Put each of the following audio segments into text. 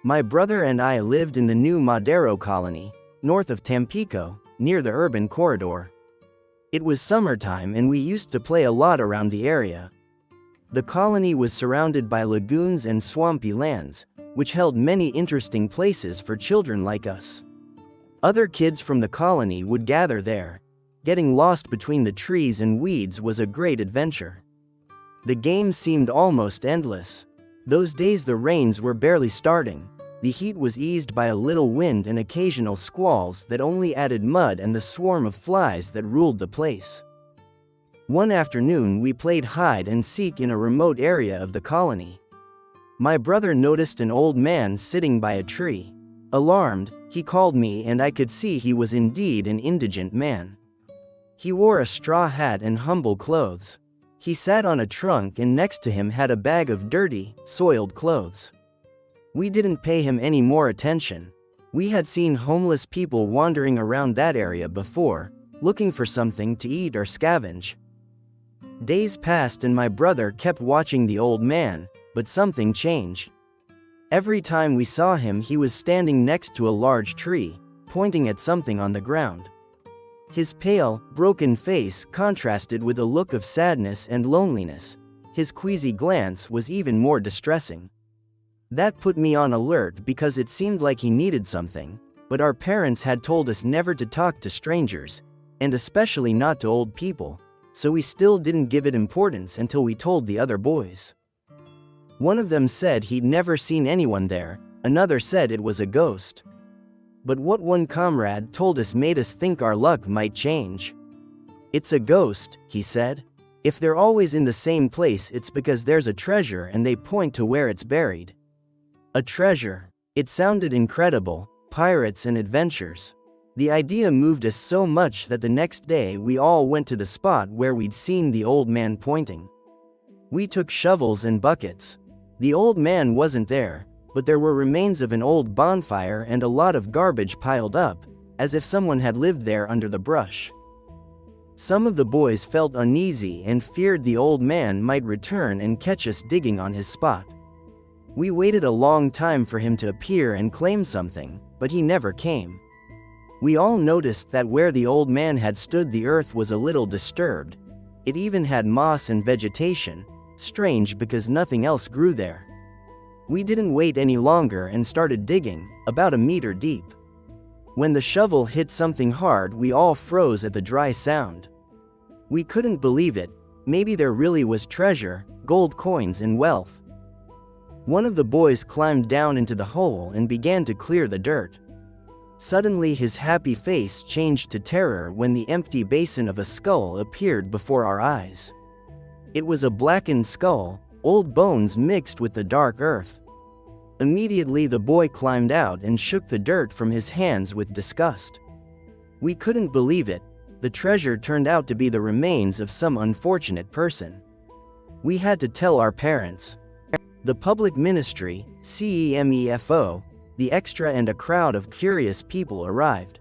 My brother and I lived in the new Madero colony, north of Tampico, near the urban corridor. It was summertime and we used to play a lot around the area. The colony was surrounded by lagoons and swampy lands, which held many interesting places for children like us. Other kids from the colony would gather there. Getting lost between the trees and weeds was a great adventure. The game seemed almost endless. Those days the rains were barely starting. The heat was eased by a little wind and occasional squalls that only added mud and the swarm of flies that ruled the place. One afternoon we played hide and seek in a remote area of the colony. My brother noticed an old man sitting by a tree. Alarmed, he called me and I could see he was indeed an indigent man. He wore a straw hat and humble clothes. He sat on a trunk and next to him had a bag of dirty, soiled clothes. We didn't pay him any more attention. We had seen homeless people wandering around that area before, looking for something to eat or scavenge. Days passed and my brother kept watching the old man, but something changed. Every time we saw him he was standing next to a large tree, pointing at something on the ground. His pale, broken face contrasted with a look of sadness and loneliness. His queasy glance was even more distressing. That put me on alert because it seemed like he needed something, but our parents had told us never to talk to strangers, and especially not to old people, so we still didn't give it importance until we told the other boys. One of them said he'd never seen anyone there, another said it was a ghost. But what one comrade told us made us think our luck might change. "It's a ghost," he said. "If they're always in the same place it's because there's a treasure and they point to where it's buried." A treasure. It sounded incredible, pirates and adventures. The idea moved us so much that the next day we all went to the spot where we'd seen the old man pointing. We took shovels and buckets. The old man wasn't there, but there were remains of an old bonfire and a lot of garbage piled up, as if someone had lived there under the brush. Some of the boys felt uneasy and feared the old man might return and catch us digging on his spot. We waited a long time for him to appear and claim something, but he never came. We all noticed that where the old man had stood the earth was a little disturbed. It even had moss and vegetation, strange because nothing else grew there. We didn't wait any longer and started digging, about a meter deep. When the shovel hit something hard we all froze at the dry sound. We couldn't believe it. Maybe there really was treasure, gold coins and wealth. One of the boys climbed down into the hole and began to clear the dirt. Suddenly his happy face changed to terror when the empty basin of a skull appeared before our eyes. It was a blackened skull, old bones mixed with the dark earth. Immediately the boy climbed out and shook the dirt from his hands with disgust. We couldn't believe it. The treasure turned out to be the remains of some unfortunate person. We had to tell our parents. The public ministry, CEMEFO, the extra and a crowd of curious people arrived.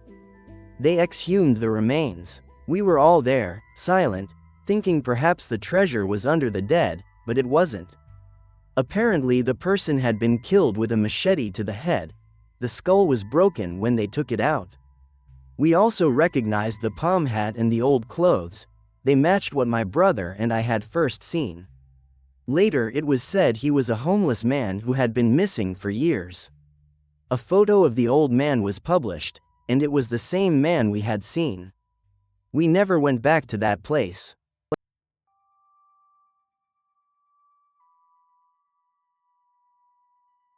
They exhumed the remains. We were all there, silent, thinking perhaps the treasure was under the dead, but it wasn't. Apparently the person had been killed with a machete to the head. The skull was broken when they took it out. We also recognized the palm hat and the old clothes. They matched what my brother and I had first seen. Later it was said he was a homeless man who had been missing for years. A photo of the old man was published, and it was the same man we had seen. We never went back to that place.